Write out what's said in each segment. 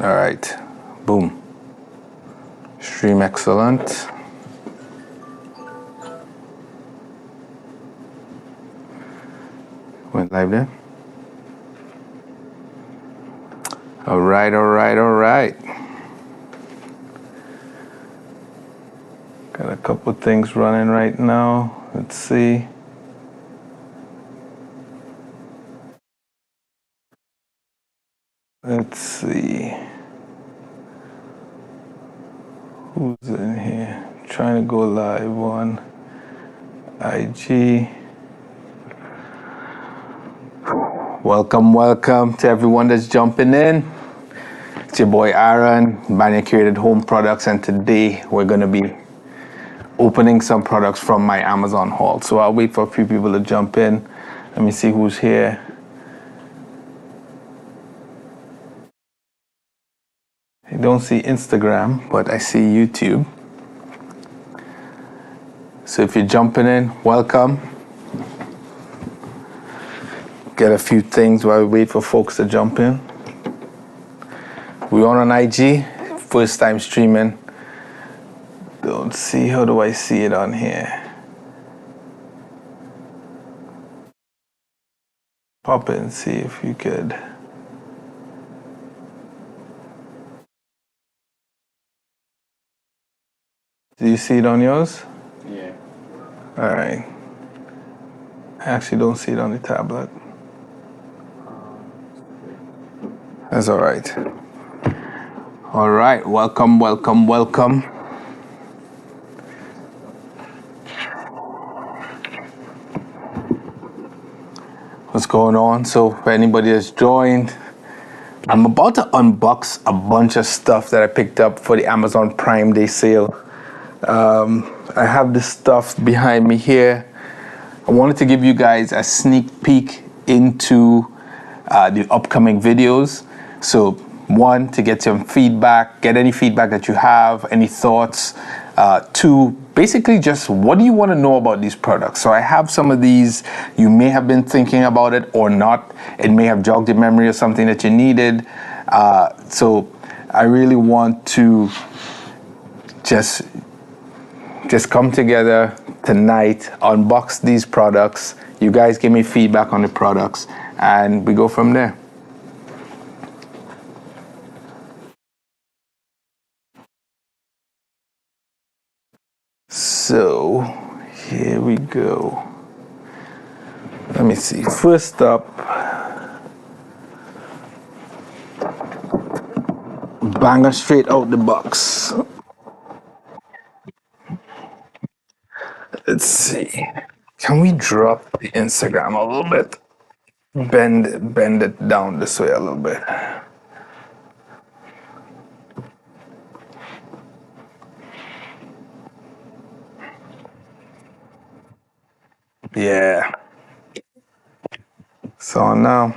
All right, boom. Stream excellent. Went live there. All right, all right, all right. Got a couple things running right now. Let's see. Let's see. Who's in here? Trying to go live on IG. Welcome to everyone that's jumping in. It's your boy Aaron, Banyan Curated Home Products, and today we're gonna be opening some products from my Amazon haul. So I'll wait for a few people to jump in. Let me see who's here. I don't see Instagram, but I see YouTube. So if you're jumping in, welcome. Get a few things while we wait for folks to jump in. We're on IG, first time streaming. Don't see, how do I see it on here? Pop in, see if you could. Do you see it on yours? Yeah. All right. I actually don't see it on the tablet. That's all right. All right, welcome. What's going on? So for anybody that's joined, I'm about to unbox a bunch of stuff that I picked up for the Amazon Prime Day sale. I have this stuff behind me here. I wanted to give you guys a sneak peek into the upcoming videos. So one, to get some feedback, get any feedback that you have, any thoughts. Two, basically just what do you want to know about these products? So I have some of these, you may have been thinking about it or not. It may have jogged your memory of something that you needed. So I really want to just come together tonight, unbox these products. You guys give me feedback on the products and we go from there. So here we go. Let me see. First up, banger straight out the box. Let's see. Can we drop the Instagram a little bit? Bend it down this way a little bit. Yeah. So now,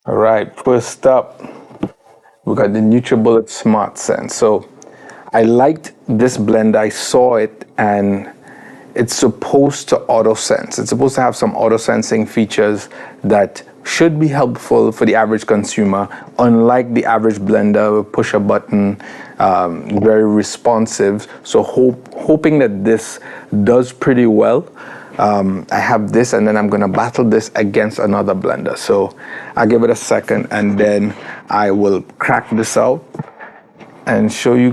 all right, first up, we got the NutriBullet Smart Sense. So I liked this blend. I saw it and it's supposed to auto sense. It's supposed to have some auto sensing features that should be helpful for the average consumer, unlike the average blender, push a button, very responsive. So hoping that this does pretty well. I have this and then I'm gonna battle this against another blender. So I'll give it a second and then I will crack this out and show you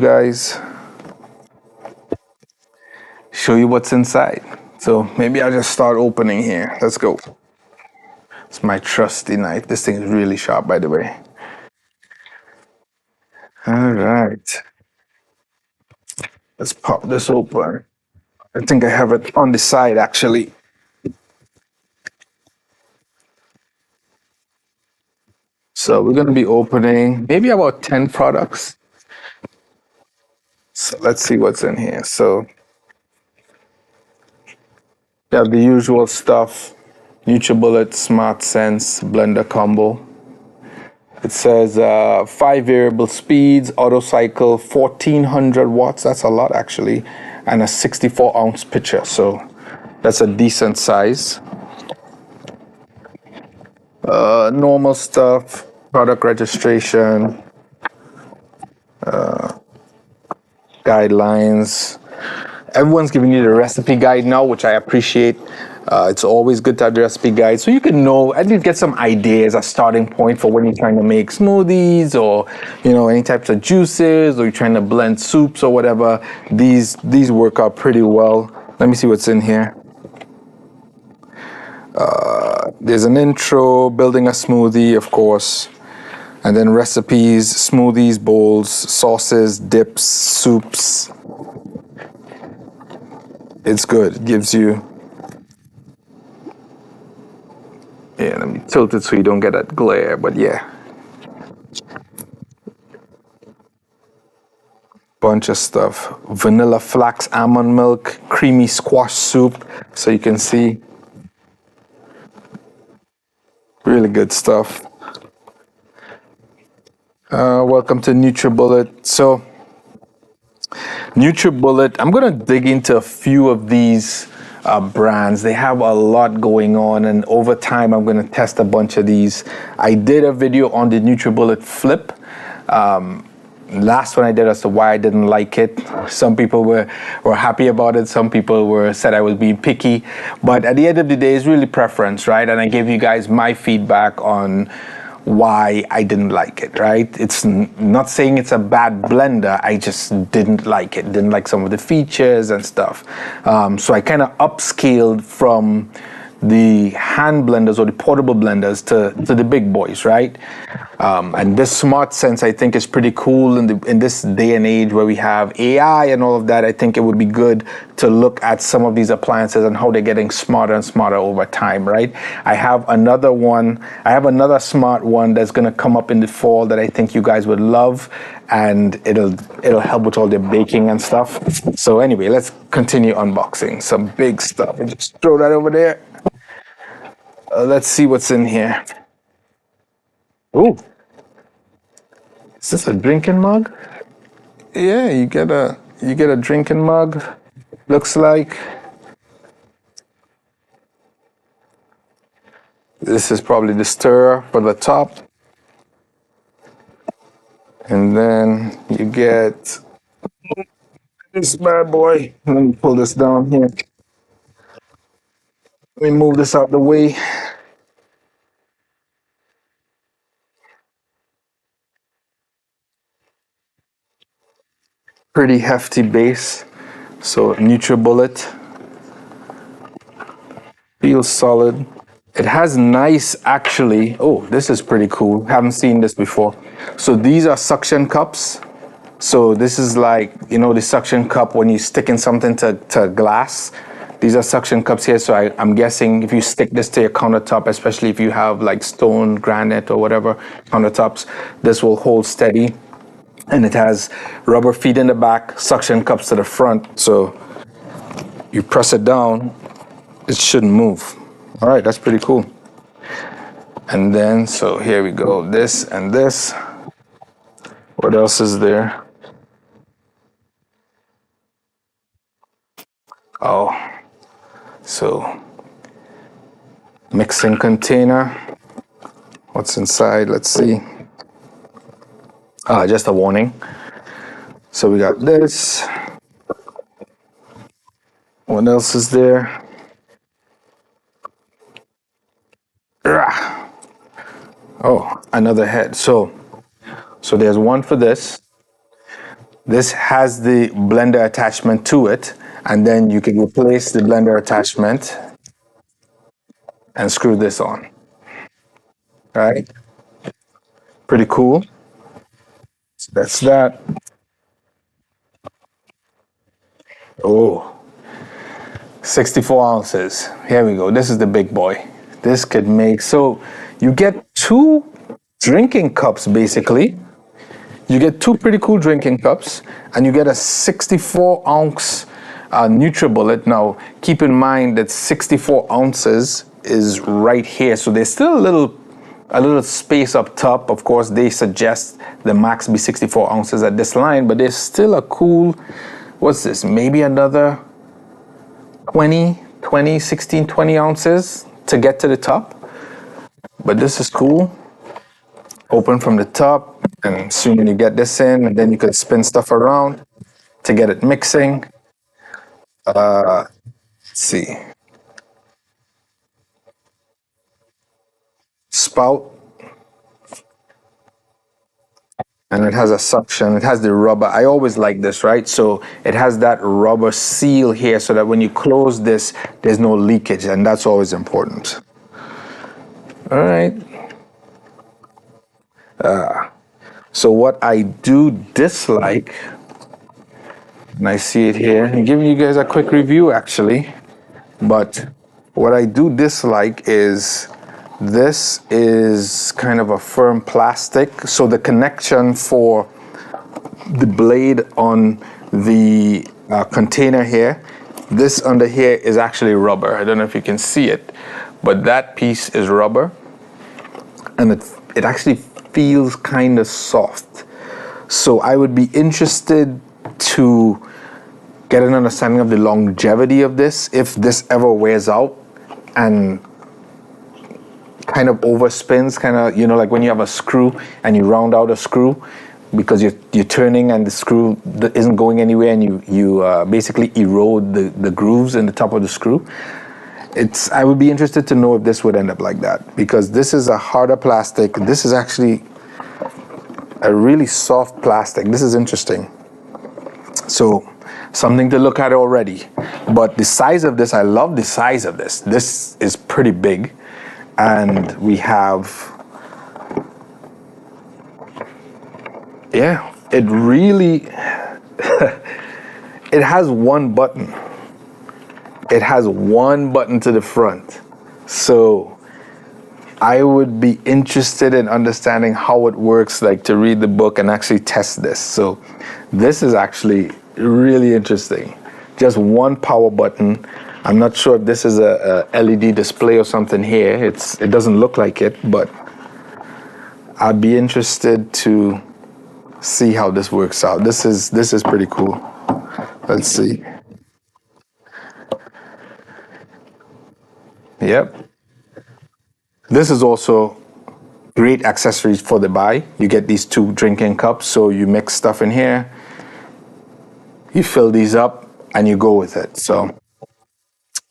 what's inside. So maybe I'll just start opening here. Let's go. It's my trusty knife. This thing is really sharp, by the way. All right. Let's pop this open. I think I have it on the side, actually. So we're going to be opening maybe about 10 products. So let's see what's in here. So we have the usual stuff. NutriBullet Smart Sense Blender Combo. It says 5 variable speeds, auto cycle, 1400 watts. That's a lot actually, and a 64 ounce pitcher. So that's a decent size. Normal stuff, product registration, guidelines. Everyone's giving you the recipe guide now, which I appreciate. It's always good to have the recipe guide so you can know and you get some ideas, a starting point for when you're trying to make smoothies or any types of juices, or you're trying to blend soups or whatever. These work out pretty well. Let me see what's in here. There's an intro, building a smoothie, of course, and then recipes, smoothies, bowls, sauces, dips, soups. It's good. It gives you. Yeah, let me tilt it so you don't get that glare, but yeah. Bunch of stuff. Vanilla flax almond milk, creamy squash soup, so you can see. Really good stuff. Welcome to NutriBullet. So, NutriBullet, I'm going to dig into a few of these brands. They have a lot going on, and over time I'm going to test a bunch of these. I did a video on the NutriBullet Flip. Last one I did as to why I didn't like it. Some people were happy about it. Some people said I was being picky. But at the end of the day, it's really preference, right? And I gave you guys my feedback on why I didn't like it, right? It's not saying it's a bad blender. I just didn't like it. Didn't like some of the features and stuff. So I kind of upscaled from the hand blenders or the portable blenders to the big boys, right? And this Smart Sense, I think, is pretty cool in this day and age where we have AI and all of that. I think it would be good to look at some of these appliances and how they're getting smarter and smarter over time, right? I have another smart one that's going to come up in the fall that I think you guys would love, and it'll help with all the baking and stuff. So anyway, let's continue unboxing some big stuff. And just throw that over there. Let's see what's in here. Ooh, is this a drinking mug? Yeah, you get a drinking mug. Looks like this is probably the stirrer for the top, and then you get this bad boy. Let me pull this down here. Let me move this out the way. Pretty hefty base. So NutriBullet feels solid. It has nice, actually. Oh, this is pretty cool. Haven't seen this before. So these are suction cups. So this is like, the suction cup when you stick in something to glass. These are suction cups here. So I'm guessing if you stick this to your countertop, especially if you have like stone, granite, or whatever countertops, this will hold steady. And it has rubber feet in the back, suction cups to the front. So you press it down, it shouldn't move. All right, that's pretty cool. And then, so here we go, this and this. What else is there? Oh, so mixing container. What's inside? Let's see. Just a warning. So we got this. What else is there? Oh, another head. So there's one for this. This has the blender attachment to it, and then you can replace the blender attachment and screw this on. All right? Pretty cool. So that's that. Oh, 64 ounces. Here we go. This is the big boy. This could make, so you get 2 drinking cups basically. You get 2 pretty cool drinking cups, and you get a 64 ounce NutriBullet. Now, keep in mind that 64 ounces is right here. So there's still a little space up top. Of course, they suggest the max be 64 ounces at this line, but there's still a cool, what's this? Maybe another 16, 20 ounces to get to the top. But this is cool. Open from the top, and assuming you get this in, and then you could spin stuff around to get it mixing. Let's see. Spout. And it has a suction. It has the rubber. I always like this, right? So it has that rubber seal here so that when you close this, there's no leakage, and that's always important. All right. So what I do dislike, and I see it here, I'm giving you guys a quick review actually, but what I do dislike is this is kind of a firm plastic, so the connection for the blade on the container here, this under here is actually rubber. I don't know if you can see it, but that piece is rubber, and it actually feels kind of soft. So I would be interested to get an understanding of the longevity of this, if this ever wears out and kind of overspins, kind of, you know, like when you have a screw and you round out a screw because you're turning and the screw isn't going anywhere, and you basically erode the grooves in the top of the screw. I would be interested to know if this would end up like that, because this is a harder plastic. This is actually a really soft plastic. This is interesting. So something to look at already. But the size of this, I love the size of this. This is pretty big. And we have, yeah, it really, it has one button. It has one button to the front. So I would be interested in understanding how it works, like to read the book and actually test this. So this is actually really interesting. Just one power button. I'm not sure if this is a LED display or something here. It doesn't look like it, but I'd be interested to see how this works out. This is pretty cool. Let's see. Yep. This is also great accessories for the buy. You get these 2 drinking cups, so you mix stuff in here, you fill these up, and you go with it. So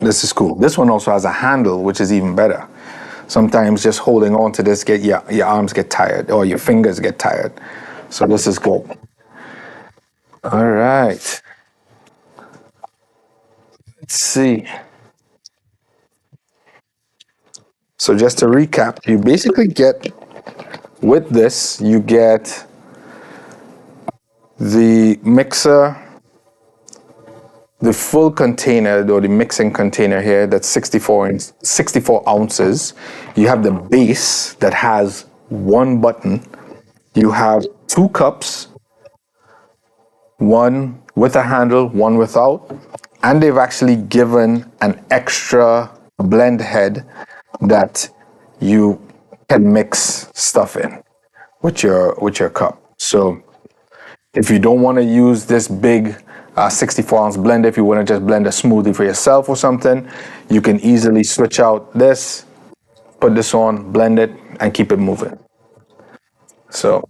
this is cool. This one also has a handle, which is even better. Sometimes just holding on to this, your arms get tired or your fingers get tired. So this is good. All right. Let's see. So just to recap, you basically get, with this, you get the mixer, the full container, or the mixing container here, that's 64 ounces. You have the base that has one button. You have 2 cups, one with a handle, one without. And they've actually given an extra blend head that you can mix stuff in with your cup. So if you don't want to use this big 64-ounce blender, if you want to just blend a smoothie for yourself or something, you can easily switch out this, put this on, blend it, and keep it moving. So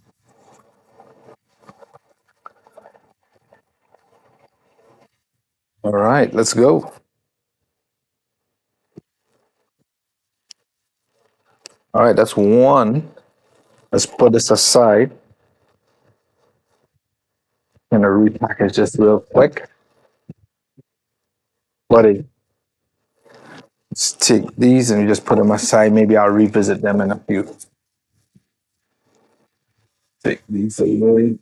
all right, let's go. All right, that's one. Let's put this aside. I'm gonna repackage this real quick. Buddy, let's take these and just put them aside. Maybe I'll revisit them in a few. Take these away.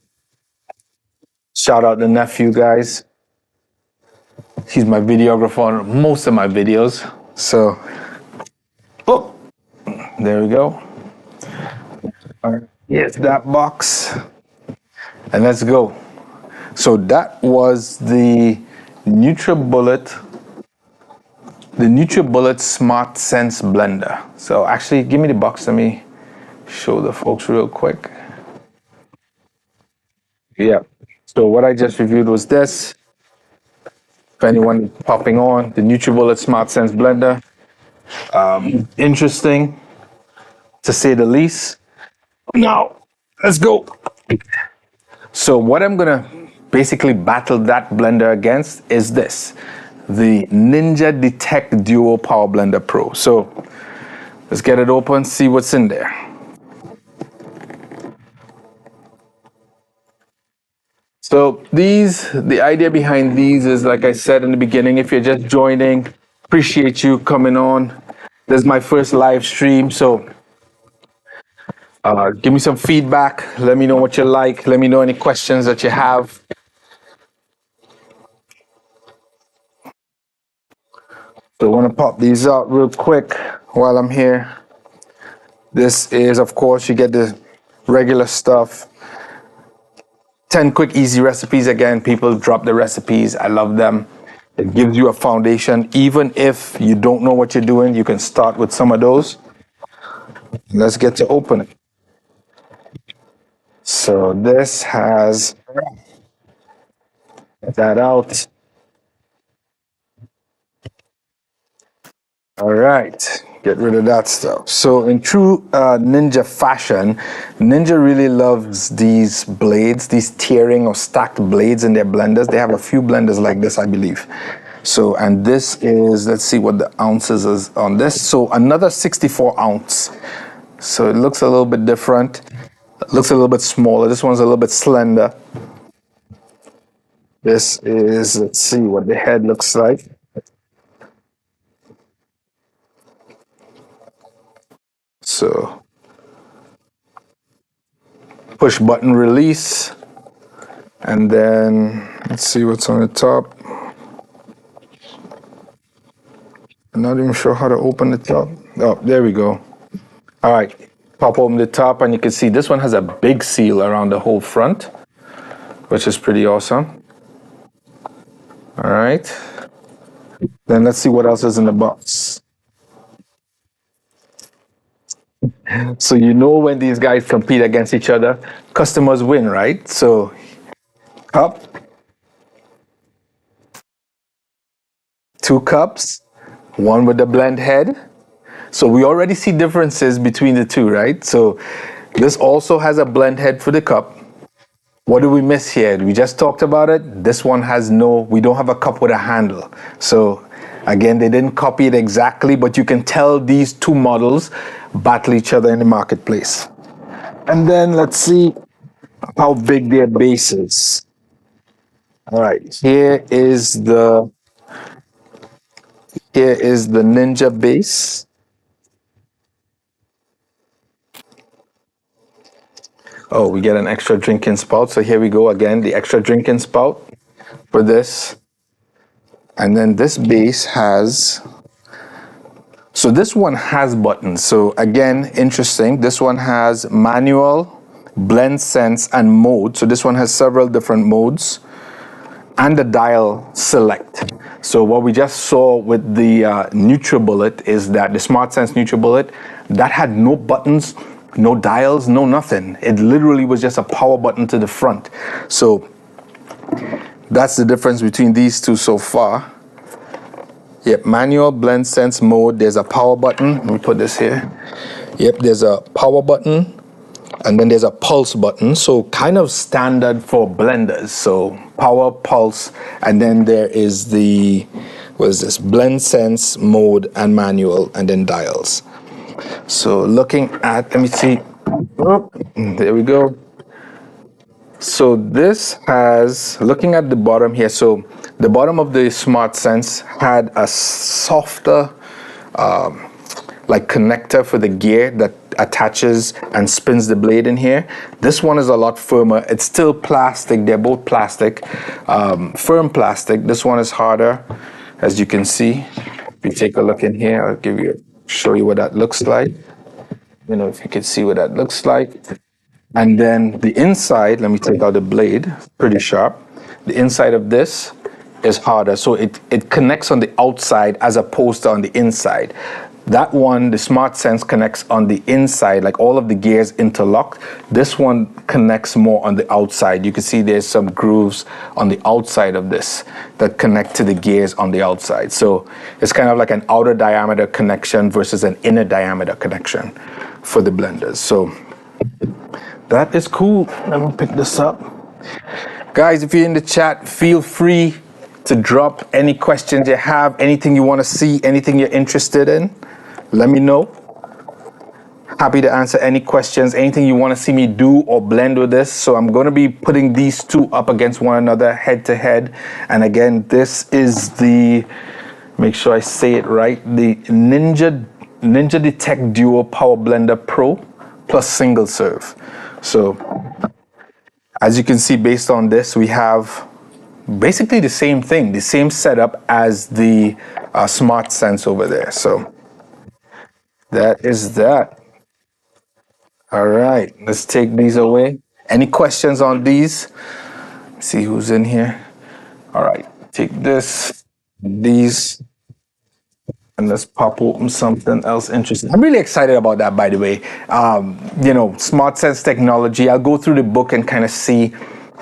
Shout out the nephew, guys. He's my videographer on most of my videos. So, oh, there we go. All right, here's that box. And let's go. So that was the NutriBullet the NutriBullet Smart Sense Blender. So actually, give me the box. Let me show the folks real quick. Yeah. So what I just reviewed was this. For anyone popping on, the NutriBullet Smart Sense Blender. Interesting, to say the least. Now, let's go. So what I'm gonna basically battle that blender against is this, the Ninja Detect Duo Power Blender Pro. So let's get it open, see what's in there. So the idea behind these is, like I said in the beginning, if you're just joining, appreciate you coming on. This is my first live stream, so give me some feedback. Let me know what you like. Let me know any questions that you have. So I want to pop these out real quick while I'm here. This is, of course, you get the regular stuff. 10 quick, easy recipes. Again, people drop the recipes. I love them. It gives you a foundation. Even if you don't know what you're doing, you can start with some of those. Let's get to open it. So this has that out. All right, get rid of that stuff. So in true Ninja fashion, Ninja really loves these blades, these tearing or stacked blades in their blenders. They have a few blenders like this, I believe. So, and this is, let's see what the ounces is on this. So another 64 ounce. So it looks a little bit different. It looks a little bit smaller. This one's a little bit slender. This is, let's see what the head looks like. So push button release, and then let's see what's on the top. I'm not even sure how to open the top. Oh, there we go. All right, pop open the top, and you can see this one has a big seal around the whole front, which is pretty awesome. All right, then let's see what else is in the box. So you know when these guys compete against each other, customers win, right? So cup, 2 cups, one with the blend head. So we already see differences between the two, right? So this also has a blend head for the cup. What do we miss here? We just talked about it. This one has we don't have a cup with a handle. So again, they didn't copy it exactly, but you can tell these two models battle each other in the marketplace. And then let's see how big their base is. All right, here is the Ninja base. Oh, we get an extra drinking spout. So here we go again, the extra drinking spout for this. And then this base has, so this one has buttons. So again, interesting. This one has manual, blend sense, and mode. So this one has several different modes, and the dial select. So what we just saw with the NutriBullet is that the SmartSense NutriBullet, that had no buttons, no dials, no nothing. It literally was just a power button to the front. So that's the difference between these two so far. Yep, manual, blend sense, mode. There's a power button. Let me put this here. Yep, there's a power button, and then there's a pulse button. So kind of standard for blenders. So power, pulse, and then there is the, what is this? Blend sense, mode, and manual, and then dials. So looking at, let me see. Oh, there we go. So this has, looking at the bottom here, so the bottom of the SmartSense had a softer like connector for the gear that attaches and spins the blade in here. This one is a lot firmer. It's still plastic. They're both plastic, firm plastic. This one is harder, as you can see. If you take a look in here, I'll show you what that looks like. You know, if you can see what that looks like. And then the inside, let me take out the blade, pretty sharp. The inside of this is harder. So it connects on the outside as opposed to on the inside. That one, the Smart Sense, connects on the inside, like all of the gears interlocked. This one connects more on the outside. You can see there's some grooves on the outside of this that connect to the gears on the outside. So it's kind of like an outer diameter connection versus an inner diameter connection for the blenders. So that is cool. Let me pick this up. Guys, if you're in the chat, feel free to drop any questions you have, anything you want to see, anything you're interested in. Let me know. Happy to answer any questions, anything you want to see me do or blend with this. So I'm going to be putting these two up against one another head to head. And again, this is the, make sure I say it right, the Ninja Detect Duo Power Blender Pro plus single serve. So as you can see, based on this, we have basically the same thing, the same setup as the Smart Sense over there. So that is that. All right, let's take these away. Any questions on these? See who's in here. All right, take these, and let's pop open something else interesting. I'm really excited about that, by the way. Smart Sense technology. I'll go through the book and kind of see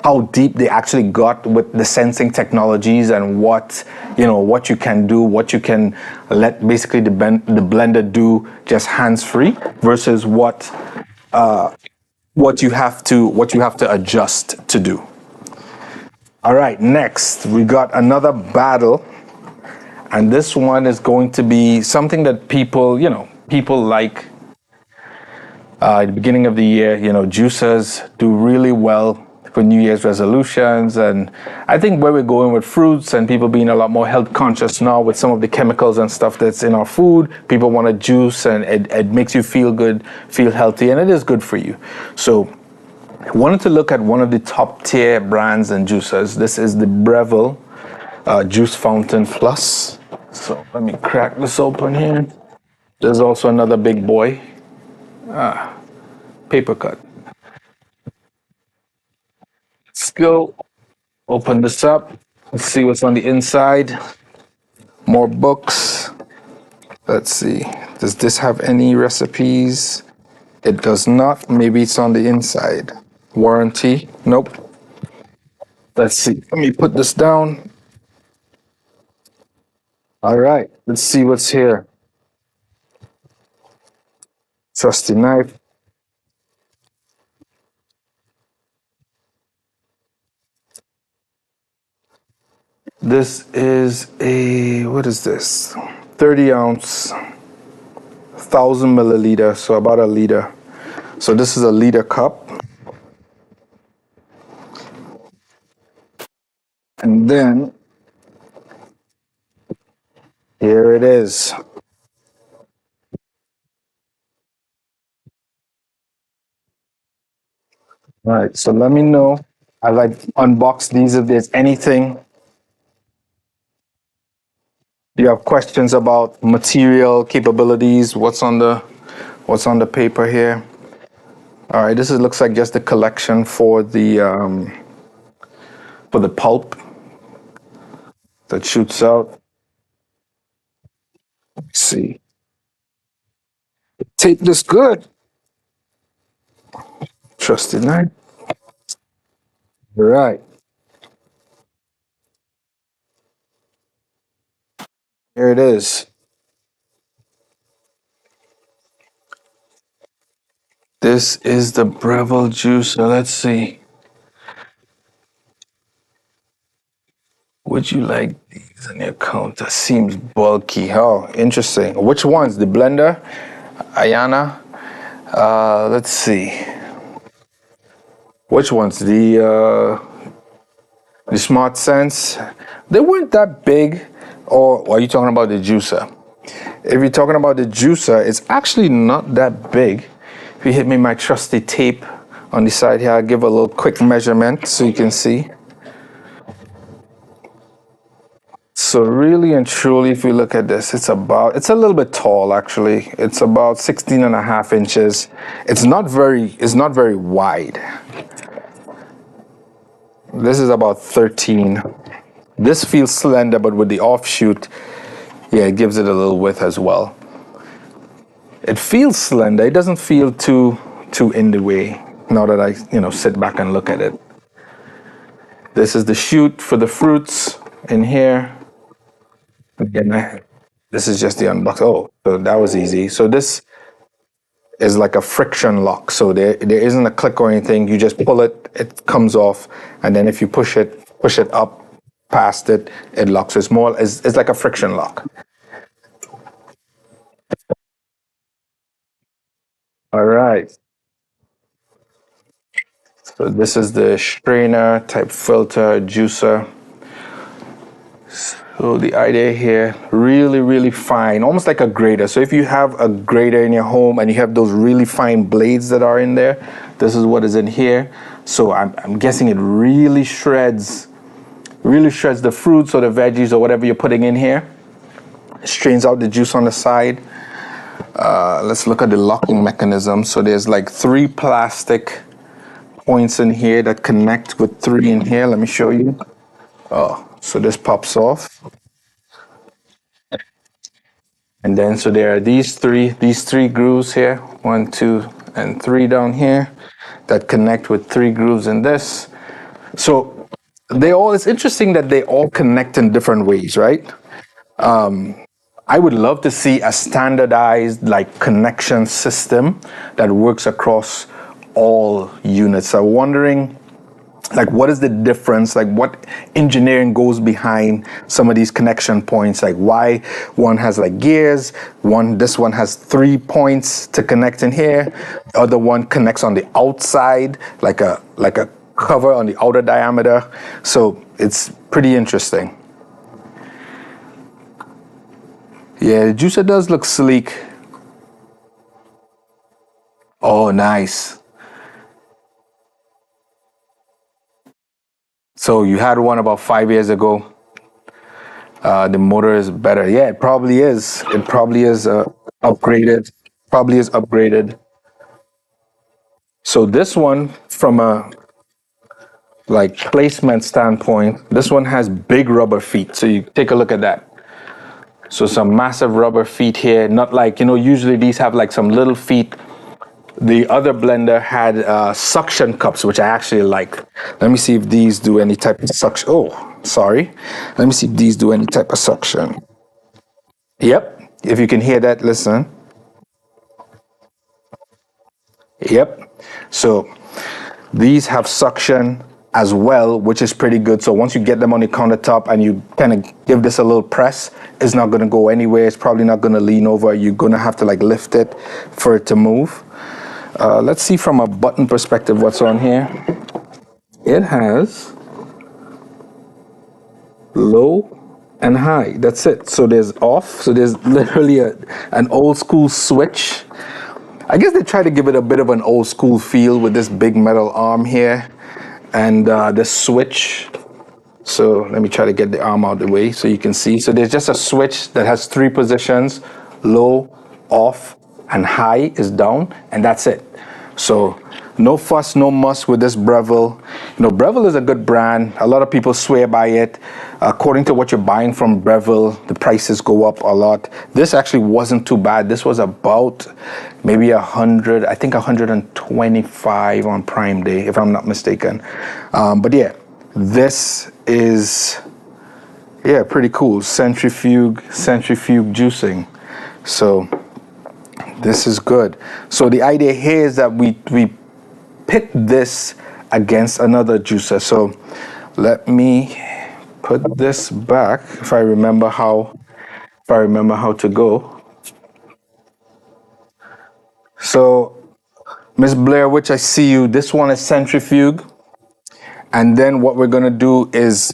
how deep they actually got with the sensing technologies and what you can do, what you can let basically the blender do just hands-free versus what you have to adjust to do. All right, next we got another battle, and this one is going to be something that people like. At the beginning of the year, juicers do really well for New Year's resolutions. And I think where we're going with fruits and people being a lot more health conscious now with some of the chemicals and stuff that's in our food, people want to juice, and it makes you feel good, feel healthy, and it is good for you. So I wanted to look at one of the top tier brands and juicers. This is the Breville Juice Fountain Plus. So let me crack this open here. There's also another big boy. Paper cut. Let's go open this up. Let's see what's on the inside. More books. Let's see. Does this have any recipes? It does not. Maybe it's on the inside. Warranty? Nope. Let's see. Let me put this down. All right. Let's see what's here. Trusty knife. This is what is this? 30 ounce, 1,000 milliliter, so about a liter. So this is a liter cup. And then here it is. All right, so let me know. I like to unbox these if there's anything. Do you have questions about material capabilities? What's on the paper here? All right, looks like just the collection for the pulp that shoots out. Let's see. Tape this good. Trusty knife. All right. Here it is. This is the Breville juicer. Let's see. Would you like these on your counter? Seems bulky. Oh, interesting. Which ones? The blender? Ayana? Let's see. Which ones? The Smart Sense? They weren't that big. Or are you talking about the juicer? If you're talking about the juicer, it's actually not that big. If you hit me my trusty tape on the side here, I'll give a little quick measurement so you can see. So really and truly, if we look at this, it's a little bit tall actually. It's about 16.5 inches. It's not very wide. This is about 13. This feels slender, but with the offshoot, yeah, it gives it a little width as well. It feels slender. It doesn't feel too in the way. Now that I sit back and look at it. This is the chute for the fruits in here. Again, this is just the unbox. Oh, so that was easy. So this is like a friction lock. So there isn't a click or anything. You just pull it, it comes off, and then if you push it up past it, it locks. It's like a friction lock. All right. So this is the strainer type filter juicer. So the idea here, really, really fine, almost like a grater. So if you have a grater in your home and you have those really fine blades that are in there, this is what is in here. So I'm guessing it really shreds the fruits or the veggies or whatever you're putting in here. Strains out the juice on the side. Let's look at the locking mechanism. So there's like 3 plastic points in here that connect with 3 in here. Let me show you. Oh, so this pops off. And then so there are these three grooves here, 1, 2, and 3 down here that connect with 3 grooves in this. So it's interesting that they all connect in different ways, right? I would love to see a standardized like connection system that works across all units. I'm wondering like what is the difference, like what engineering goes behind some of these connection points, like why one has like gears, this one has 3 points to connect in here, the other one connects on the outside like a cover on the outer diameter. So it's pretty interesting. Yeah, the juicer does look sleek. Oh, nice. So you had one about 5 years ago. The motor is better. Yeah, it probably is. It probably is upgraded. Probably is upgraded. So this one, from a like placement standpoint, this one has big rubber feet. So you take a look at that. So some massive rubber feet here. Not like, usually these have like some little feet. The other blender had suction cups, which I actually like. Let me see if these do any type of suction. Oh, sorry. Let me see if these do any type of suction. Yep. If you can hear that, listen. Yep. So these have suction as well, which is pretty good. So once you get them on the countertop and you kind of give this a little press, it's not going to go anywhere. It's probably not going to lean over. You're going to have to like lift it for it to move. Let's see from a button perspective what's on here. It has low and high. That's it. So there's off. So there's literally an old school switch. I guess they try to give it a bit of an old school feel with this big metal arm here and the switch. So let me try to get the arm out of the way so you can see. So there's just a switch that has 3 positions: low, off, and high is down, and that's it. So no fuss, no muss with this Breville. Breville is a good brand. A lot of people swear by it. According to what you're buying from Breville, the prices go up a lot. This actually wasn't too bad. This was about maybe 100, I think 125 on Prime Day, if I'm not mistaken. But yeah, this is pretty cool. Centrifuge juicing. So this is good. So the idea here is that we pit this against another juicer. So let me put this back if I remember how to go. So Miss Blair Witch, I see you. This one is centrifuge. And then what we're gonna do is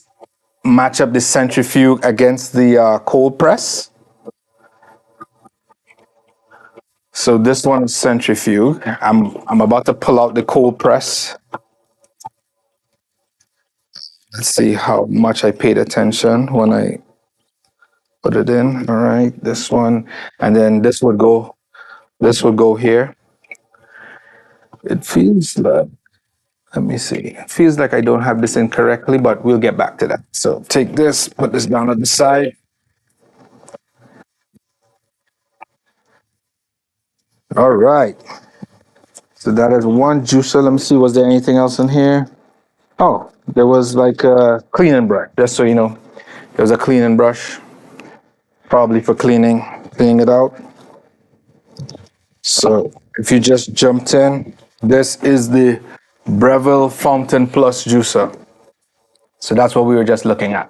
match up the centrifuge against the cold press. So this one is centrifuge. I'm about to pull out the cold press. Let's see how much I paid attention when I put it in. All right, this one, and then this would go here. It feels like Let me see. It feels like I don't have this in correctly, but we'll get back to that. So take this, put this down on the side. All right. So that is one juicer. Let me see. Was there anything else in here? Oh, there was like a cleaning brush. Just so you know, there was a cleaning brush, probably for cleaning it out. So if you just jumped in, this is the Breville Fountain Plus juicer. So that's what we were just looking at.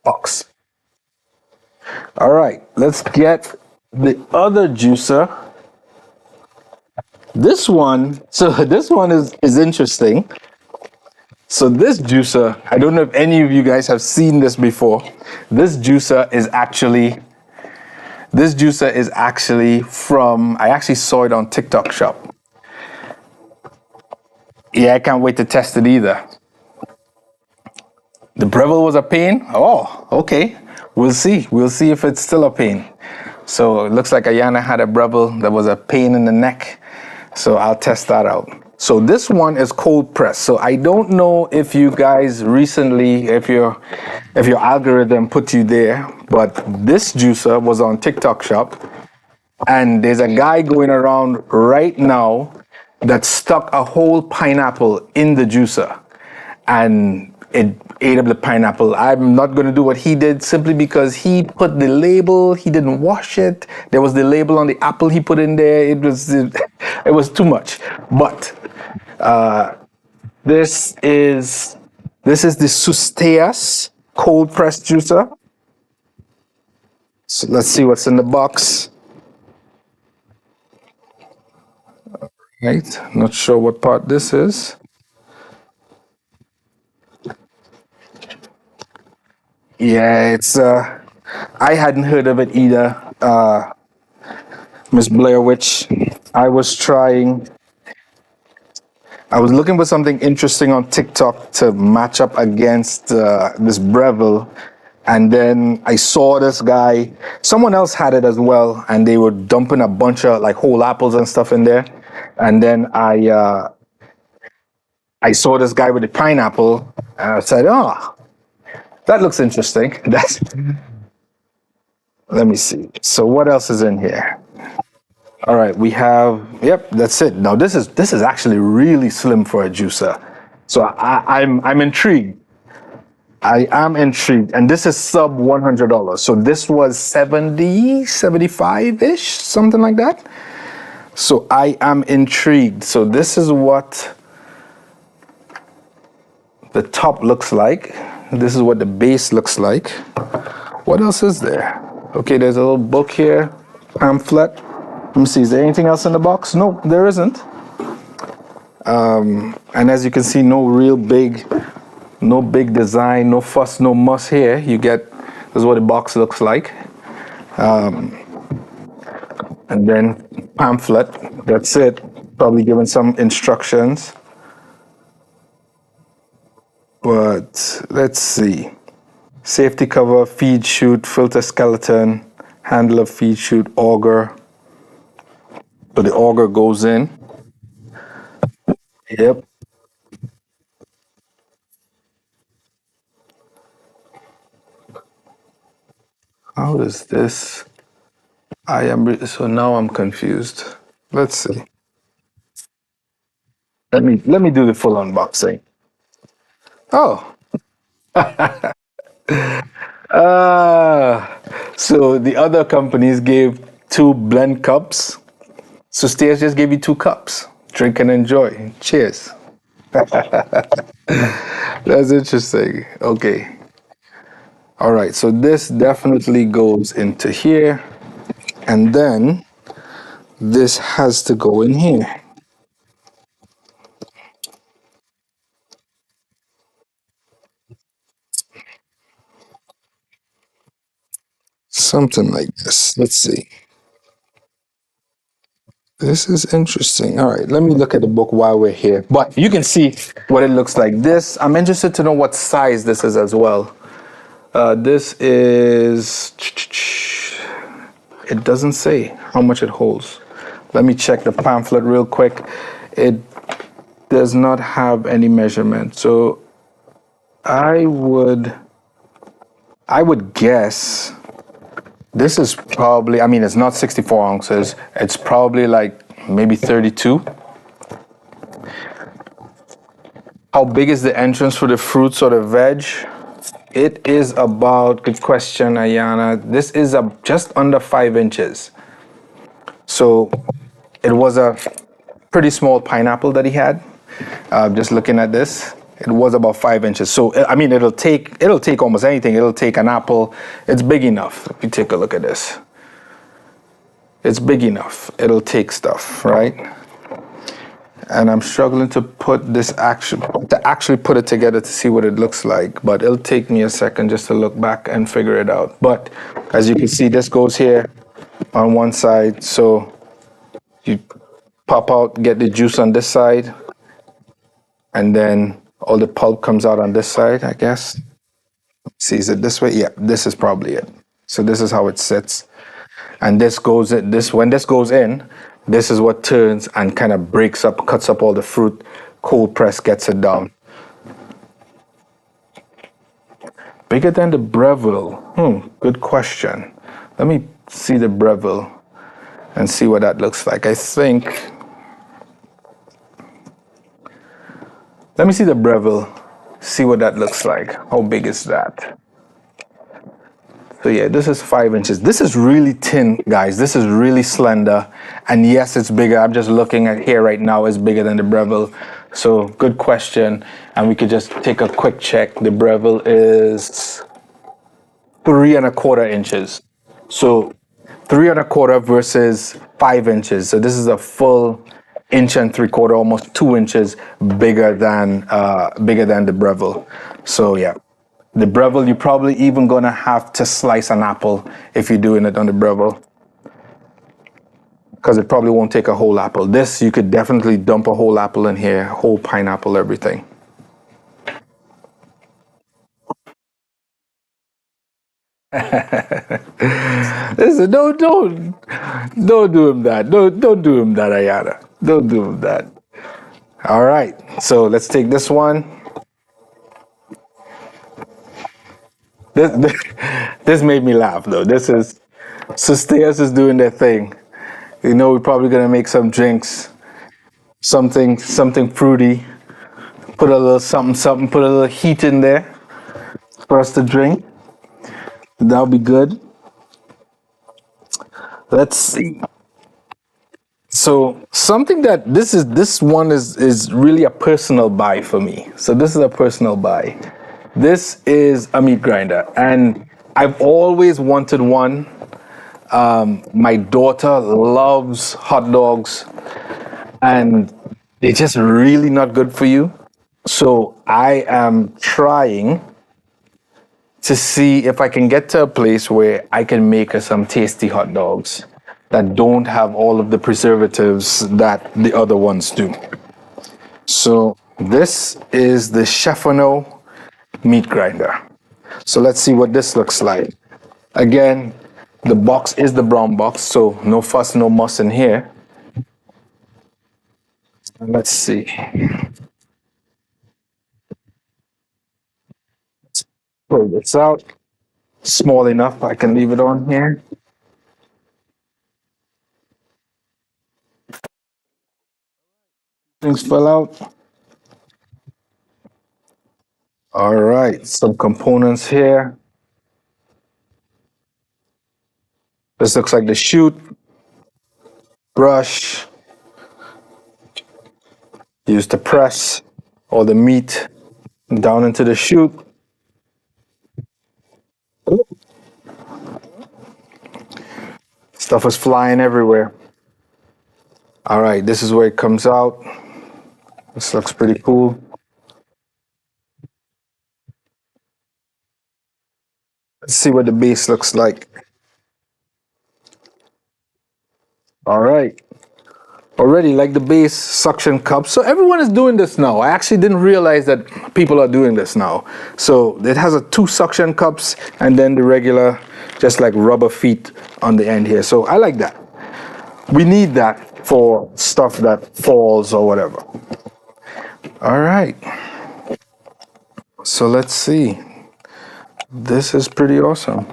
Box. All right, let's get the other juicer. This one, so this one is interesting. So this juicer, I don't know if any of you guys have seen this before. This juicer is actually from, I actually saw it on TikTok shop. Yeah, I can't wait to test it either. The Breville was a pain? Oh, okay. We'll see. We'll see if it's still a pain. So it looks like Ayana had a Breville that was a pain in the neck. So I'll test that out. So this one is cold press. So I don't know if you guys recently, if your algorithm put you there, but this juicer was on TikTok shop. And there's a guy going around right now that stuck a whole pineapple in the juicer. And it ate up the pineapple. I'm not going to do what he did simply because he put the label, he didn't wash it. There was the label on the apple he put in there. It was too much. But this is the Susteas cold press juicer. So let's see what's in the box. Right, not sure what part this is. Yeah, it's I hadn't heard of it either, Miss Blair Witch. I was looking for something interesting on TikTok to match up against this Breville, and then I saw this guy. Someone else had it as well, and they were dumping a bunch of like whole apples and stuff in there. And then I saw this guy with the pineapple, and I said, "Oh, that looks interesting." Let me see. So what else is in here? All right, we have. Yep, that's it. Now this is actually really slim for a juicer. So I'm intrigued. I am intrigued, and this is sub $100. So this was 70, 75-ish, something like that. So I am intrigued. So this is what the top looks like. This is what the base looks like. What else is there? Okay, there's a little book here, pamphlet. Let me see, is there anything else in the box? No, there isn't. And as you can see, no big design, no fuss, no muss here. You get, this is what the box looks like. And then pamphlet, that's it. Probably given some instructions. But let's see. Safety cover, feed chute, filter skeleton, handle of feed chute, auger. So the auger goes in. Yep. How is this? So now I'm confused. Let's see. Let me do the full unboxing. Oh. So the other companies gave 2 blend cups. So Steers just gave you 2 cups. Drink and enjoy. Cheers. That's interesting. Okay. All right, so this definitely goes into here. And then this has to go in here. Something like this. Let's see. This is interesting. All right, let me look at the book while we're here. But you can see what it looks like. This, I'm interested to know what size this is as well. This is, it doesn't say how much it holds. Let me check the pamphlet real quick. does not have any measurement. So I would guess this is probably, I mean, it's not 64 ounces. It's probably like maybe 32. How big is the entrance for the fruits or the veg? It is about, good question, Ayana. This is just under 5 inches. So it was a pretty small pineapple that he had. Just looking at this, it was about 5 inches. So I mean, it'll take almost anything. It'll take an apple. It's big enough. If you take a look at this, it's big enough. It'll take stuff, right? And I'm struggling to put this actually put it together to see what it looks like. But it'll take me a second just to look back and figure it out. But as you can see, this goes here on one side. So you pop out, get the juice on this side, and then all the pulp comes out on this side, I guess. See, is it this way? Yeah, this is probably it. So this is how it sits. And this goes in, when this goes in, this is what turns and kind of breaks up, cuts up all the fruit. Cold press gets it down. Bigger than the Breville. Good question. Let me see the Breville and see what that looks like. I think, let me see the Breville, see what that looks like. How big is that? So yeah, this is 5 inches. This is really thin, guys. This is really slender. And yes, it's bigger. I'm just looking at here right now. It's bigger than the Breville. So good question. And we could just take a quick check. The Breville is 3¼ inches. So 3¼ versus 5 inches. So this is a full 1¾ inch, almost 2 inches bigger than the Breville. So yeah. The Breville, you're probably even gonna have to slice an apple if you're doing it on the Breville, because it probably won't take a whole apple. This, you could definitely dump a whole apple in here, whole pineapple, everything. Listen, don't do him that. Don't do him that, Ayana. Don't do him that. All right, so let's take this one. This made me laugh though. This is, Susteas is doing their thing. You know, we're probably gonna make some drinks, something fruity. Put a little something, put a little heat in there for us to drink. That'll be good. Let's see. So something that this one is really a personal buy for me. So this is a personal buy. This is a meat grinder, and I've always wanted one. My daughter loves hot dogs, and they're just really not good for you. So I am trying to see if I can get to a place where I can make her some tasty hot dogs that don't have all of the preservatives that the other ones do. So this is the Chefano meat grinder. So let's see what this looks like. Again, the box is the brown box, so no fuss, no muss in here. Let's see. Let's pull this out. Small enough, I can leave it on here. Things fell out. All right, some components here. This looks like the chute, brush, used to press all the meat down into the chute. Stuff is flying everywhere. All right, this is where it comes out. This looks pretty cool. Let's see what the base looks like. All right. Already like the base suction cup. So everyone is doing this now. I actually didn't realize that people are doing this now. So it has a 2 suction cups and then the regular, just like rubber feet on the end here. So I like that. We need that for stuff that falls or whatever. All right. So let's see. This is pretty awesome.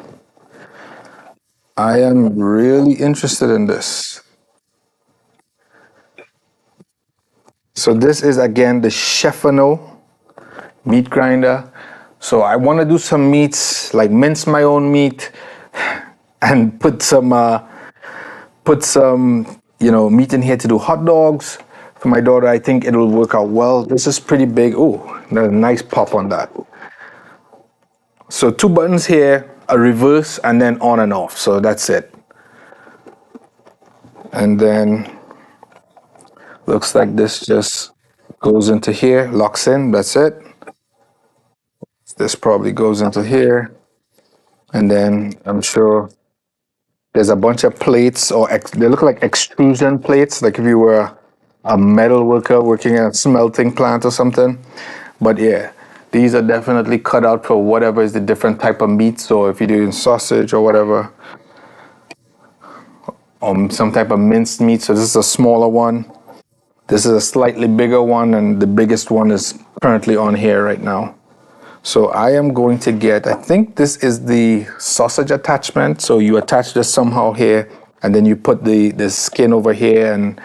I am really interested in this. So this is again the Chefano meat grinder. So I want to do some meats, like mince my own meat, and put some meat in here to do hot dogs for my daughter. I think it will work out well. This is pretty big. Oh, there's a nice pop on that. So two buttons here, a reverse, and then on and off. So that's it. And then looks like this just goes into here, locks in. That's it. This probably goes into here, and then I'm sure there's a bunch of plates, or they look like extrusion plates, like if you were a metal worker working at a smelting plant or something. But yeah, these are definitely cut out for whatever is the different type of meat. So if you're doing sausage or whatever, some type of minced meat. So this is a smaller one. This is a slightly bigger one, and the biggest one is currently on here right now. So I am going to get, I think this is the sausage attachment. So you attach this somehow here, and then you put the skin over here and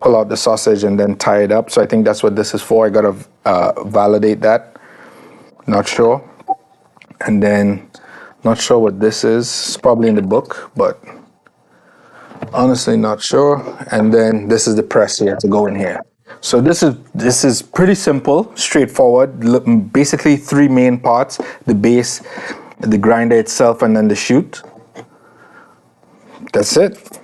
pull out the sausage and then tie it up. So I think that's what this is for. I gotta validate that. Not sure. And then not sure what this is. It's probably in the book, but honestly not sure. And then this is the press here to go in here. So this is pretty simple, straightforward. Basically three main parts: the base, the grinder itself, and then the chute. That's it.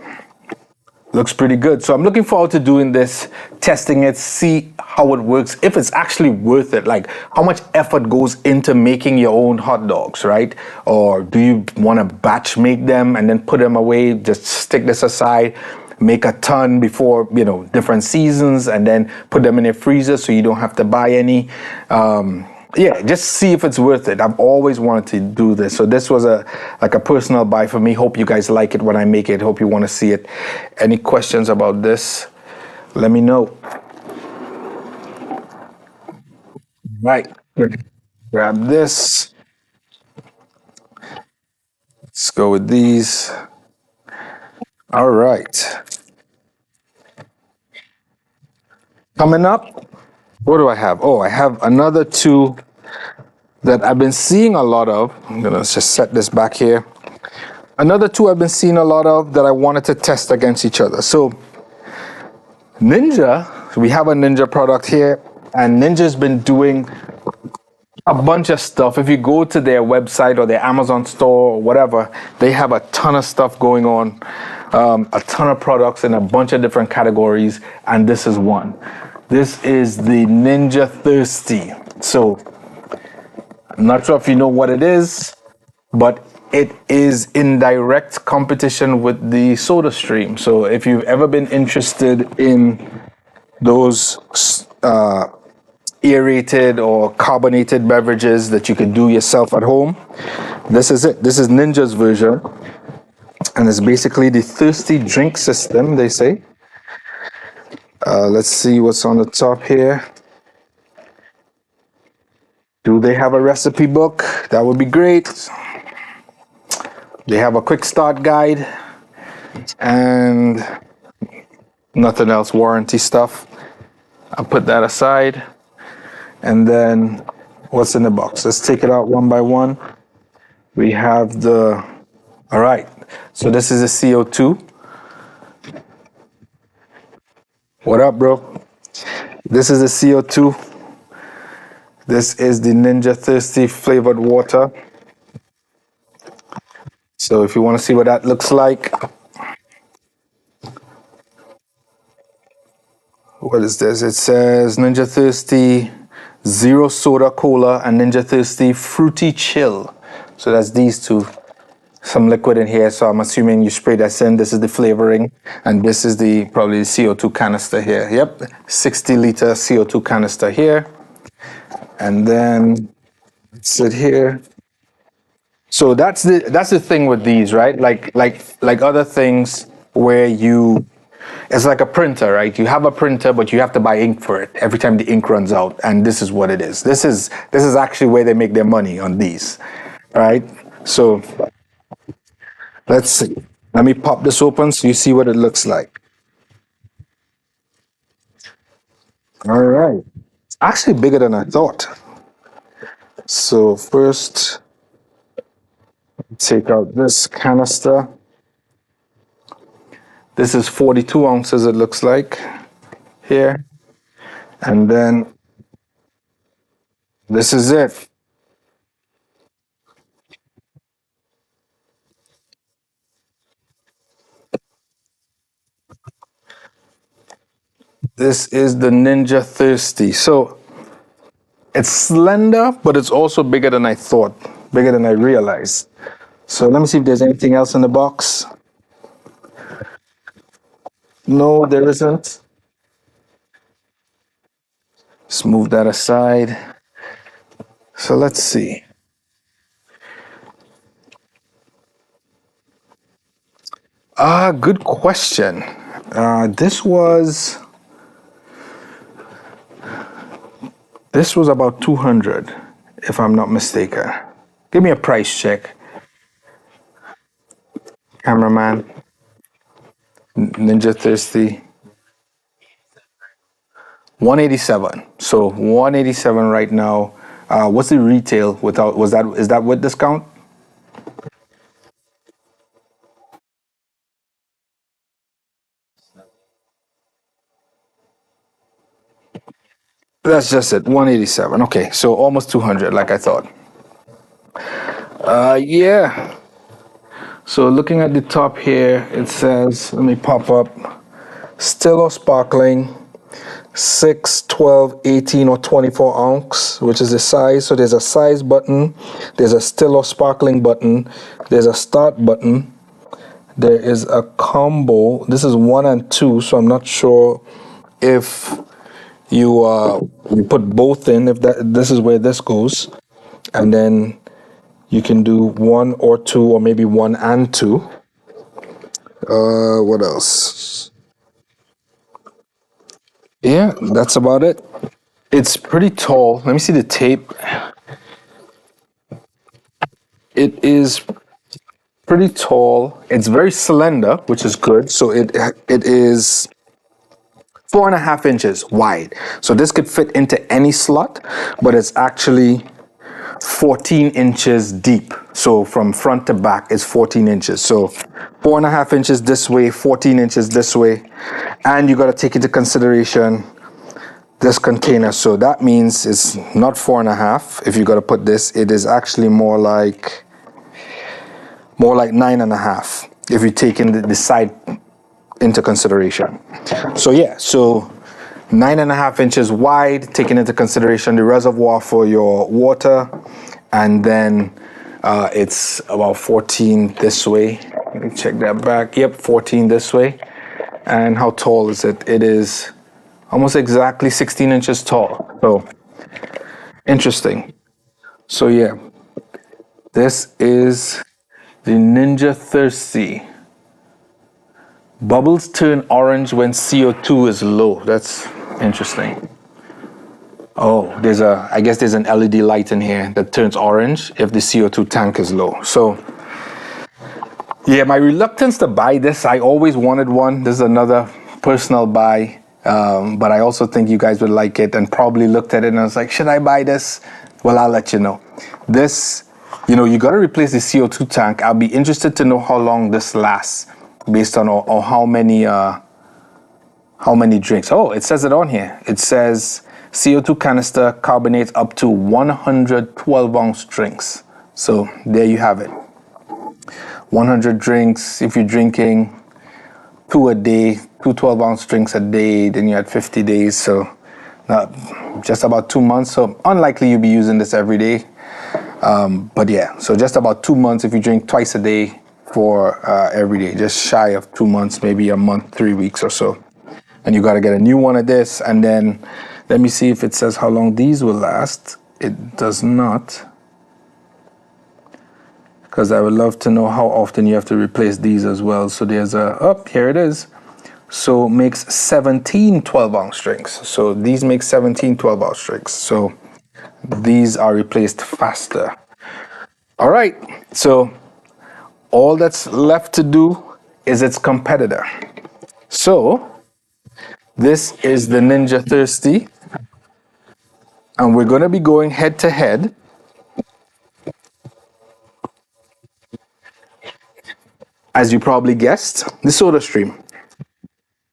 Looks pretty good. So I'm looking forward to doing this, testing it, see how it works, if it's actually worth it. Like how much effort goes into making your own hot dogs, right? Or do you want to batch make them and then put them away, just stick this aside, make a ton before, different seasons, and then put them in your freezer so you don't have to buy any. Yeah, just see if it's worth it. I've always wanted to do this. So this was a personal buy for me. Hope you guys like it when I make it. Hope you want to see it. Any questions about this? Let me know. Right. Grab this. Let's go with these. All right. Coming up, what do I have? Oh, I have another two that I've been seeing a lot of. I'm gonna just set this back here. Another two I've been seeing a lot of that I wanted to test against each other. So Ninja, we have a Ninja product here, and Ninja's been doing a bunch of stuff. If you go to their website or their Amazon store or whatever, they have a ton of stuff going on, a ton of products in a bunch of different categories, and this is one. This is the Ninja Thirsty. So I'm not sure if you know what it is, but it is in direct competition with the Soda Stream. So if you've ever been interested in those aerated or carbonated beverages that you can do yourself at home, this is it. This is Ninja's version, and it's basically the thirsty drink system, they say. Let's see what's on the top here. Do they have a recipe book? That would be great. They have a quick start guide and nothing else, warranty stuff. I'll put that aside. And then what's in the box? Let's take it out one by one. We have all right. So this is a CO2. What up, bro? This is the CO2. This is the Ninja Thirsty flavored water. So if you want to see what that looks like, what is this? It says Ninja Thirsty Zero Soda Cola and Ninja Thirsty Fruity Chill. So that's these two. Some liquid in here, so I'm assuming you spray that in. This is the flavoring, and this is probably the CO2 canister here. Yep, 60-liter CO2 canister here. And then it's it here. So that's the thing with these, right? Like other things where you It's like a printer, right? You have a printer, but you have to buy ink for it every time the ink runs out. And this is what it is. This is actually where they make their money on these, right? So let's see. Let me pop this open so you see what it looks like. All right. It's actually bigger than I thought. So first, take out this canister. This is 42 ounces, it looks like, here. And then this is it. This is the Ninja Thirsty. So it's slender, but it's also bigger than I thought, bigger than I realized. So let me see if there's anything else in the box. No, there isn't. Let's move that aside. So let's see. Good question. This was about 200, if I'm not mistaken. Give me a price check, cameraman. Ninja Thirsty. 187. So 187 right now. What's the retail without? Is that with discount? That's just it. 187. Okay, so almost 200, like I thought. Yeah. So looking at the top here, it says, let me pop up, still or sparkling, 6, 12, 18, or 24 ounce, which is the size. So there's a size button, there's a still or sparkling button, there's a start button, there is a combo. This is 1 and 2, so I'm not sure if you put both in, if this is where this goes, and then you can do 1 or 2, or maybe 1 and 2. What else? Yeah, that's about it. It's pretty tall. Let me see the tape. It is pretty tall. It's very slender, which is good. So it is 4.5 inches wide. So this could fit into any slot, but it's actually 14 inches deep. So from front to back is 14 inches. So 4.5 inches this way, 14 inches this way. And you got to take into consideration this container. So that means it's not 4.5. If you got to put this, it is actually more like 9.5 if you take in the side into consideration. So yeah, so 9.5 inches wide, taking into consideration the reservoir for your water, and then it's about 14 this way. Let me check that back. Yep, 14 this way. And how tall is it? It is almost exactly 16 inches tall. So interesting. So yeah, this is the Ninja Thirsty. Bubbles turn orange when CO2 is low. That's interesting. Oh, I guess there's an LED light in here that turns orange if the CO2 tank is low. So, yeah, my reluctance to buy this, I always wanted one. This is another personal buy, but I also think you guys would like it, and probably looked at it and I was like, should I buy this? Well, I'll let you know. This, you got to replace the CO2 tank. I'll be interested to know how long this lasts based on or how many drinks. Oh, it says it on here. It says CO2 canister carbonates up to 112 ounce drinks. So there you have it. 100 drinks. If you're drinking 2 a day, 2 12-ounce drinks a day, then you're at 50 days. So just about 2 months. So unlikely you'll be using this every day. But yeah, so just about 2 months if you drink twice a day for every day. Just shy of 2 months, maybe a month, 3 weeks or so. And you got to get a new one of this. And then let me see if it says how long these will last. It does not. Because I would love to know how often you have to replace these as well. So there's here it is. so makes 17 12-ounce drinks. So these make 17 12-ounce drinks. So these are replaced faster. All right, so all that's left to do is its competitor. So this is the Ninja Thirsty, and we're going to be going head to head. As you probably guessed, the Soda Stream.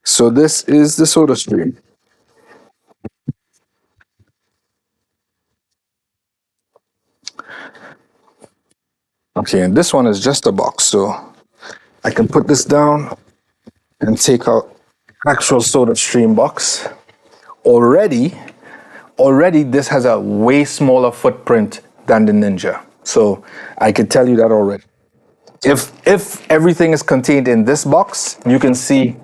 So this is the Soda Stream. Okay, and this one is just a box, so I can put this down and take out actual Soda Stream box. Already this has a way smaller footprint than the Ninja. So I can tell you that already. If everything is contained in this box, you can see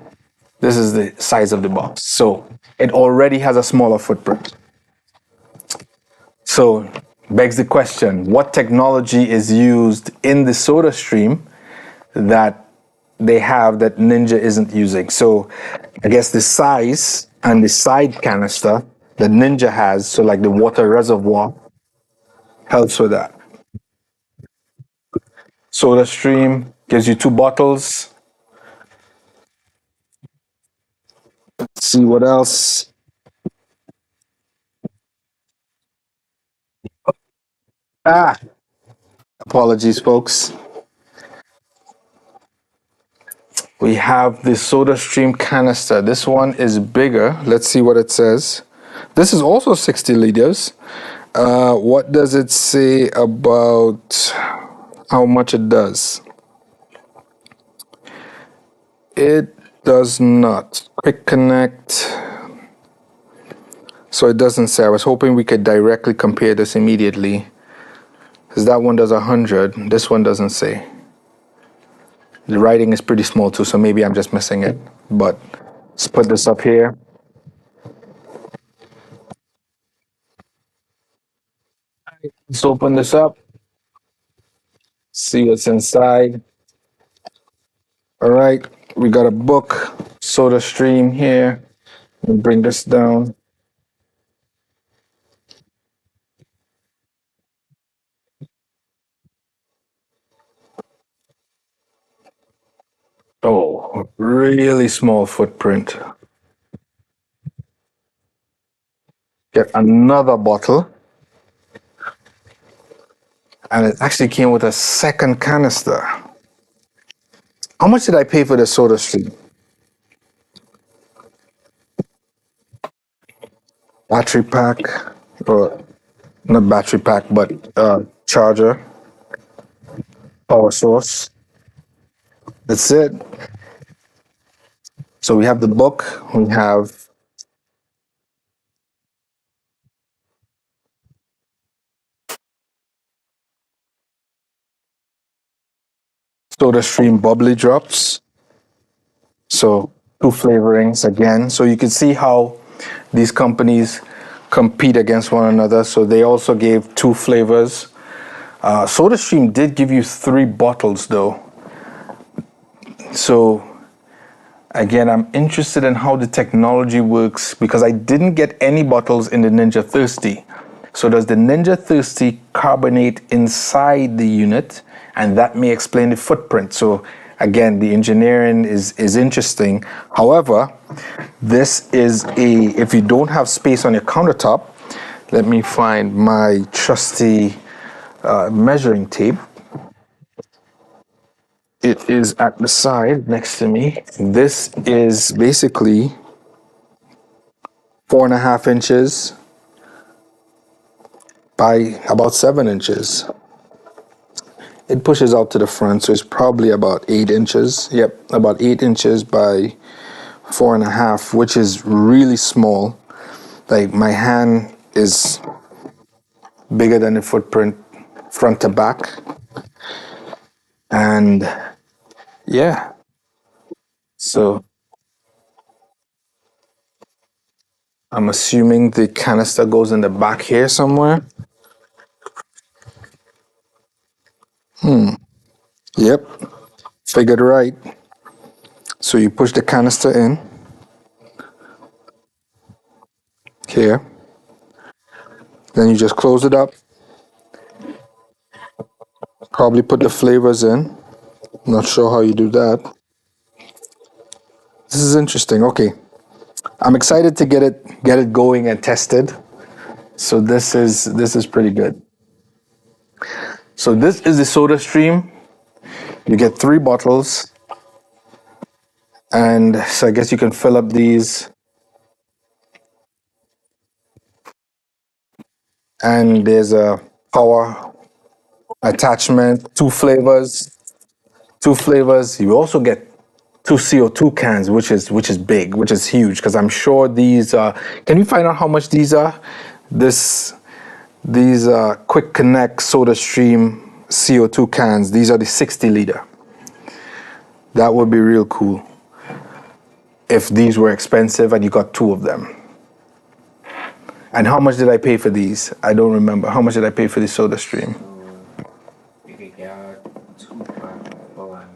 this is the size of the box. So it already has a smaller footprint. So begs the question, what technology is used in the Soda Stream that they have that Ninja isn't using? So I guess the size and the side canister that Ninja has, so like the water reservoir, helps with that. Soda Stream gives you two bottles. Let's see what else. Ah, apologies, folks. We have the Soda Stream canister. This one is bigger. Let's see what it says. This is also 60 liters. What does it say about how much it does? It does not. Quick connect. So it doesn't say. I was hoping we could directly compare this immediately. Because that one does 100. This one doesn't say. The writing is pretty small too, so maybe I'm just missing it. But let's put this up here. Let's open this up. See what's inside. All right, we got a book, Soda Stream here. Let me bring this down. Oh, really small footprint. Get another bottle. And it actually came with a second canister. How much did I pay for the Soda Stream? Battery pack, or not battery pack, but charger, power source. That's it. So we have the book, we have Soda Stream bubbly drops. So two flavorings again. So you can see how these companies compete against one another. So they also gave two flavors. SodaStream did give you three bottles though. So again, I'm interested in how the technology works because I didn't get any bottles in the Ninja Thirsty. So does the Ninja Thirsty carbonate inside the unit? And that may explain the footprint. So again, the engineering is interesting. However, this is if you don't have space on your countertop, let me find my trusty measuring tape. It is at the side next to me. This is basically 4.5 inches by about 7 inches. It pushes out to the front, so it's probably about 8 inches. Yep, about 8 inches by 4.5, which is really small. Like my hand is bigger than the footprint front to back. And yeah, so I'm assuming the canister goes in the back here somewhere. Yep, figured right. So you push the canister in here, then you just close it up, probably put the flavors in. Not sure how you do that. This is interesting. Okay, I'm excited to get it going and tested. So this is pretty good. So this is the soda stream. You get 3 bottles, and so I guess you can fill up these. And there's a power attachment, 2 flavors, 2 flavors. You also get 2 CO2 cans, which is big, which is huge, because I'm sure these are. Can you find out how much these are? These Quick Connect Soda Stream CO2 cans. These are the 60 liter. That would be real cool if these were expensive and you got 2 of them. And how much did I pay for these? I don't remember. How much did I pay for the Soda Stream? You could get 2 pack for like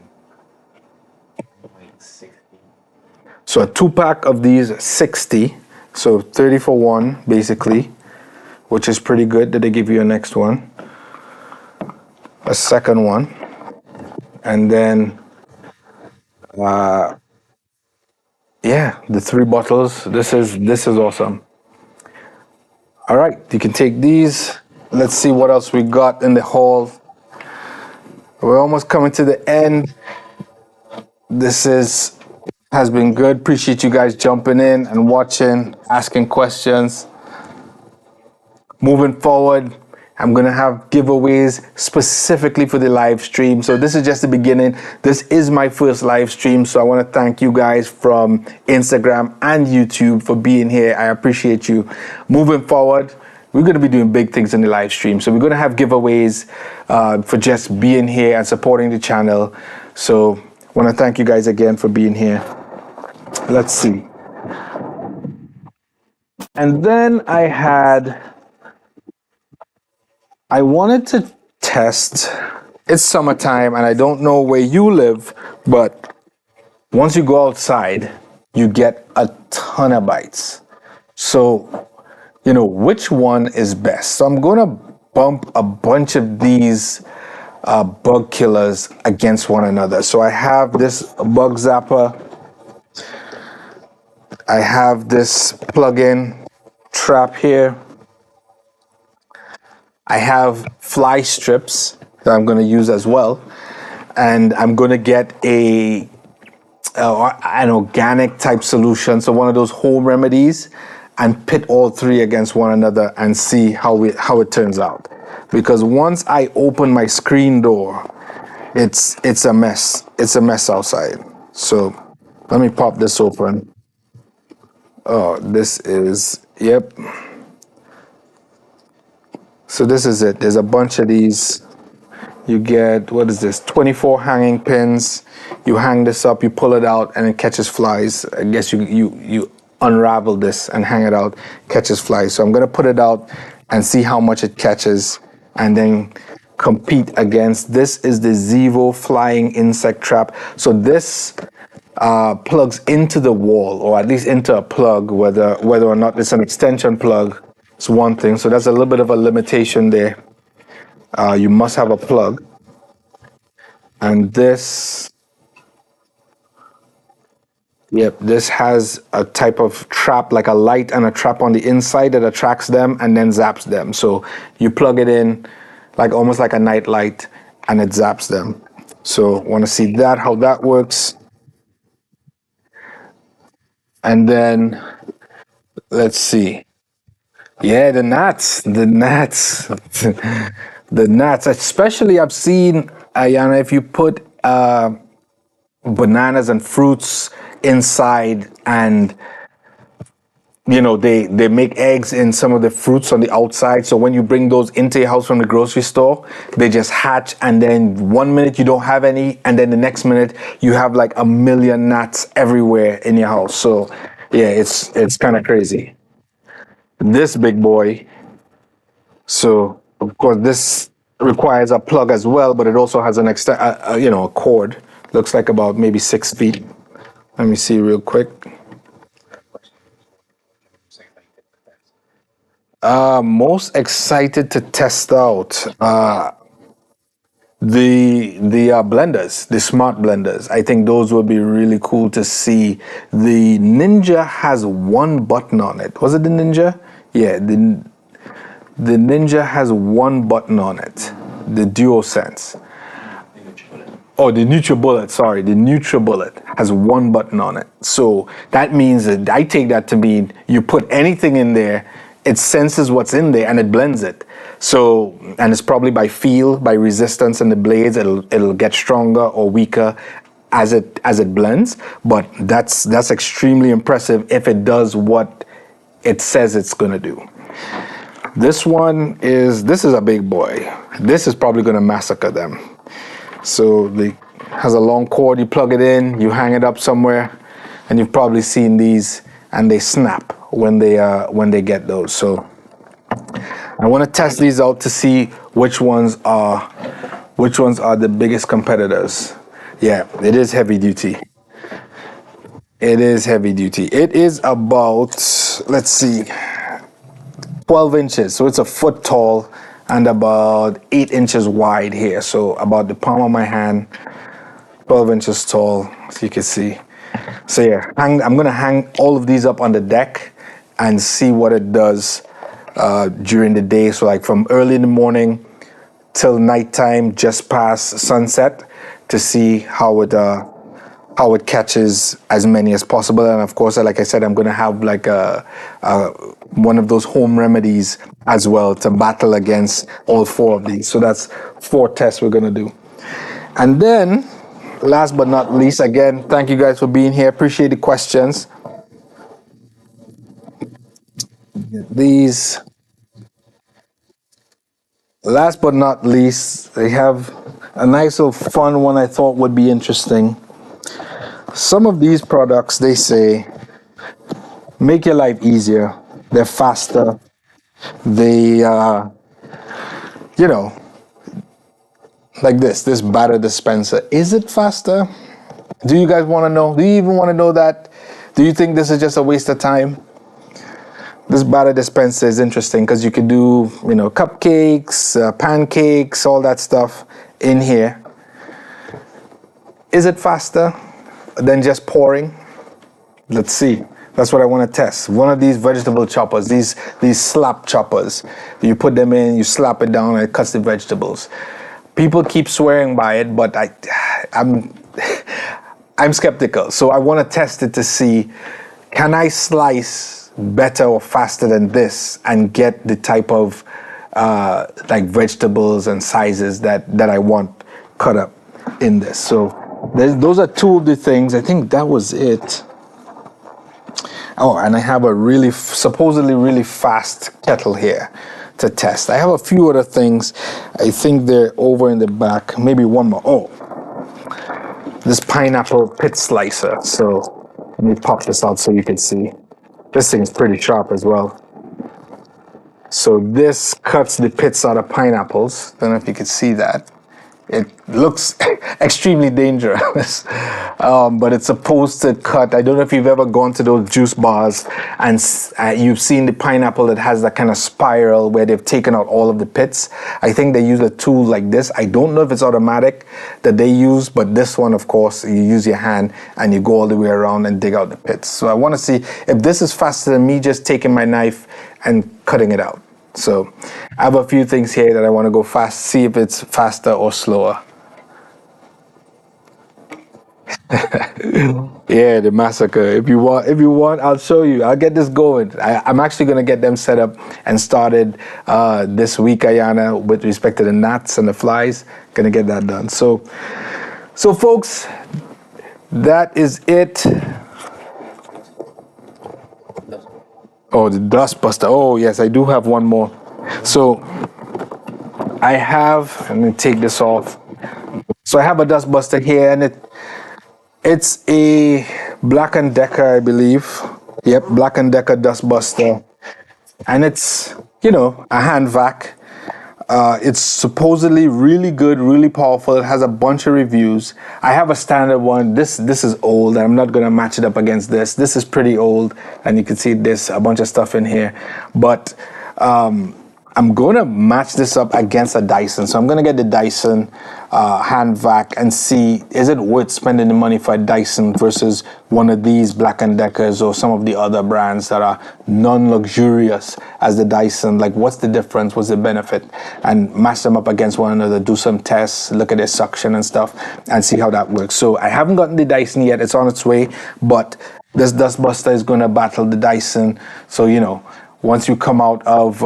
60. So a 2 pack of these, 60. So 30 for one, basically, which is pretty good. Did they give you a next one? A second one. And then, yeah, the 3 bottles. This is awesome. All right, you can take these. Let's see what else we got in the haul. We're almost coming to the end. Has been good. Appreciate you guys jumping in and watching, asking questions. Moving forward, I'm gonna have giveaways specifically for the live stream. So this is just the beginning. This is my first live stream. So I want to thank you guys from Instagram and YouTube for being here. I appreciate you. Moving forward, we're going to be doing big things in the live stream. So we're going to have giveaways for just being here and supporting the channel. So I want to thank you guys again for being here. Let's see. And then I wanted to test. It's summertime and I don't know where you live, but once you go outside, you get a ton of bites. So, which one is best? So I'm going to bump a bunch of these bug killers against one another. So I have this bug zapper. I have this plug-in trap here. I have fly strips that I'm going to use as well. And I'm going to get an organic type solution. So one of those home remedies, and pit all 3 against one another and see how it turns out. Because once I open my screen door, it's a mess. It's a mess outside. So let me pop this open. Oh, yep. So this is it. There's a bunch of these. You get, 24 hanging pins. You hang this up, you pull it out, and it catches flies. I guess you unravel this and hang it out, catches flies. So I'm going to put it out and see how much it catches, and then compete against. This is the Zevo flying insect trap. So this plugs into the wall, or at least into a plug, whether or not it's an extension plug. It's one thing. So that's a little bit of a limitation there. You must have a plug. And this has a type of trap, like a light and a trap on the inside that attracts them and then zaps them. So you plug it in almost like a night light, and it zaps them. So want to see how that works. And then let's see. Yeah, the gnats. The gnats, especially I've seen, Ayana, if you put bananas and fruits inside, and they make eggs in some of the fruits on the outside. So when you bring those into your house from the grocery store, they just hatch, and then 1 minute you don't have any, and then the next minute you have like a million gnats everywhere in your house. So yeah, it's kind of crazy. This big boy. So of course this requires a plug as well, but it also has an a cord. Looks like about maybe 6 feet Let me see real quick. Most excited to test out the blenders, the smart blenders. I think those would be really cool to see. The Ninja has one button on it. Was it the Ninja? Yeah, the Ninja has one button on it. The DuoSense. Oh, the NutriBullet, sorry, the NutriBullet has one button on it. So that means that I take that to mean you put anything in there, it senses what's in there and it blends it. So, and it's probably by feel, by resistance in the blades, it'll get stronger or weaker as it blends. But that's extremely impressive if it does what it says it's gonna do. This is a big boy. This is probably gonna massacre them. So it has a long cord, you plug it in, you hang it up somewhere, and you've probably seen these, and they snap when they get those. So I want to test these out to see which ones are the biggest competitors. Yeah, it is heavy duty. It is heavy duty. It is about, let's see, 12 inches. So it's a foot tall and about 8 inches wide here. So about the palm of my hand, 12 inches tall, as you can see. So yeah, I'm gonna hang all of these up on the deck and see what it does during the day. So like from early in the morning till nighttime, just past sunset, to see how it catches as many as possible. And of course, like I said, I'm gonna have like one of those home remedies as well to battle against all 4 of these. So that's 4 tests we're gonna do. And then, last but not least, again, thank you guys for being here. Appreciate the questions. These, last but not least, they have a nice little fun one I thought would be interesting. Some of these products, they say, make your life easier. They're faster. They, like this batter dispenser. Is it faster? Do you guys want to know? Do you even want to know that? Do you think this is just a waste of time? This batter dispenser is interesting because you could do, cupcakes, pancakes, all that stuff in here. Is it faster than just pouring? Let's see. That's what I want to test. One of these vegetable choppers, these slap choppers, you put them in, you slap it down, and it cuts the vegetables. People keep swearing by it, but I'm skeptical. So I want to test it to see, can I slice better or faster than this and get the type of like vegetables and sizes that I want cut up in this. So those are 2 of the things. I think that was it. Oh, and I have a supposedly really fast kettle here to test. I have a few other things. I think they're over in the back. Maybe one more. Oh, this pineapple pit slicer. So let me pop this out so you can see. This thing's pretty sharp as well. So this cuts the pits out of pineapples. Don't know if you can see that. It looks extremely dangerous, but it's supposed to cut. I don't know if you've ever gone to those juice bars and you've seen the pineapple that has that kind of spiral where they've taken out all of the pits. I think they use a tool like this. I don't know if it's automatic that they use, but this one, of course, you use your hand and you go all the way around and dig out the pits. So I want to see if this is faster than me just taking my knife and cutting it out. So I have a few things here that I want to go fast, see if it's faster or slower. Yeah, the massacre. If you want, I'll show you. I'll get this going. I'm actually going to get them set up and started this week, Ayana, with respect to the gnats and the flies. Going to get that done. So folks, that is it. Oh, the dust buster. Oh, yes, I do have one more. So let me take this off. So I have a dust buster here, and it's a Black & Decker, I believe. Yep, Black & Decker dust buster. And it's, a hand vac. It's supposedly really good, really powerful. It has a bunch of reviews. I have a standard one. This is old. I'm not gonna match it up against this. This is pretty old, and you can see there's a bunch of stuff in here. But I'm gonna match this up against a Dyson. So I'm gonna get the Dyson hand vac and see, is it worth spending the money for a Dyson versus one of these Black & Deckers or some of the other brands that are non-luxurious as the Dyson. Like, what's the difference? What's the benefit? And match them up against one another, do some tests, look at their suction and stuff, and see how that works. So I haven't gotten the Dyson yet. It's on its way, but this Dustbuster is gonna battle the Dyson. So, you know, once you come out of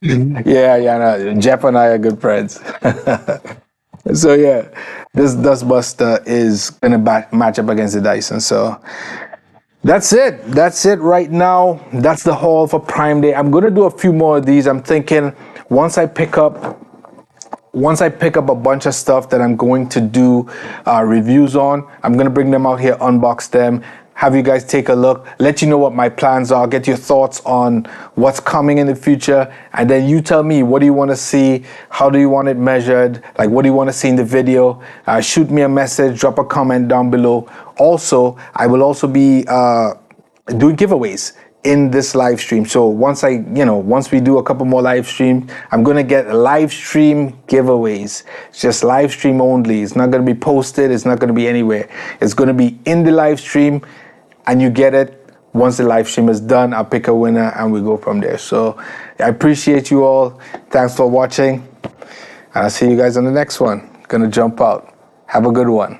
no, Jeff and I are good friends. So yeah, this Dustbuster is gonna match up against the Dyson. So that's it. That's it right now. That's the haul for Prime Day. I'm gonna do a few more of these. I'm thinking once I pick up a bunch of stuff that I'm going to do reviews on, I'm gonna bring them out here, unbox them, have you guys take a look, let you know what my plans are, get your thoughts on what's coming in the future, and then you tell me, what do you want to see, how do you want it measured, like what do you want to see in the video. Shoot me a message, drop a comment down below. Also, I will also be doing giveaways in this live stream. So once we do a couple more live streams, I'm gonna get live stream giveaways. It's just live stream only. It's not gonna be posted, it's not gonna be anywhere. It's gonna be in the live stream, and you get it. Once the live stream is done, I'll pick a winner and we go from there. So I appreciate you all. Thanks for watching. And I'll see you guys on the next one. Gonna jump out. Have a good one.